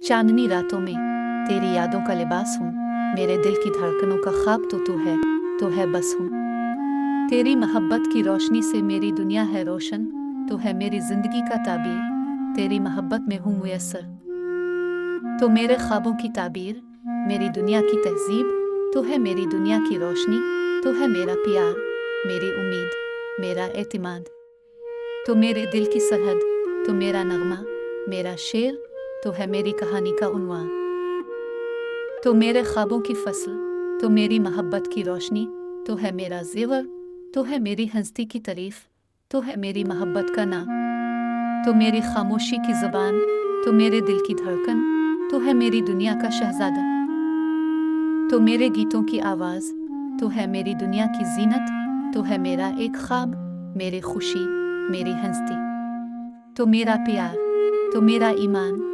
चांदनी रातों में तेरी यादों का लिबास हूँ, मेरे दिल की धड़कनों का ख्वाब तो तू है बस हूँ। तेरी मोहब्बत की रोशनी से मेरी दुनिया है रोशन, तो है मेरी जिंदगी का ताबीर, तेरी मोहब्बत में हूँ मुयस्सर। तो मेरे ख्वाबों की ताबीर, मेरी दुनिया की तहजीब, तो है मेरी दुनिया की रोशनी, तो है मेरा प्यार, मेरी उम्मीद, मेरा एतमाद। तो मेरे दिल की सरहद, तो मेरा नगमा, मेरा शेर, तो है मेरी कहानी का उन्वान। तो मेरे ख्वाबों की फसल, तो मेरी मोहब्बत की रोशनी, तो है मेरा ज़ेवर, तो है मेरी हंसती की तारीफ, तो है मेरी मोहब्बत का नाम। तो मेरी खामोशी की ज़बान, तो मेरे दिल की धड़कन, तो है मेरी दुनिया का शहज़ादा। तो मेरे गीतों की आवाज़, तो है मेरी दुनिया की जीनत, तो है मेरा एक ख्वाब, मेरी खुशी, मेरी हंसती। तो मेरा प्यार, तो मेरा ईमान,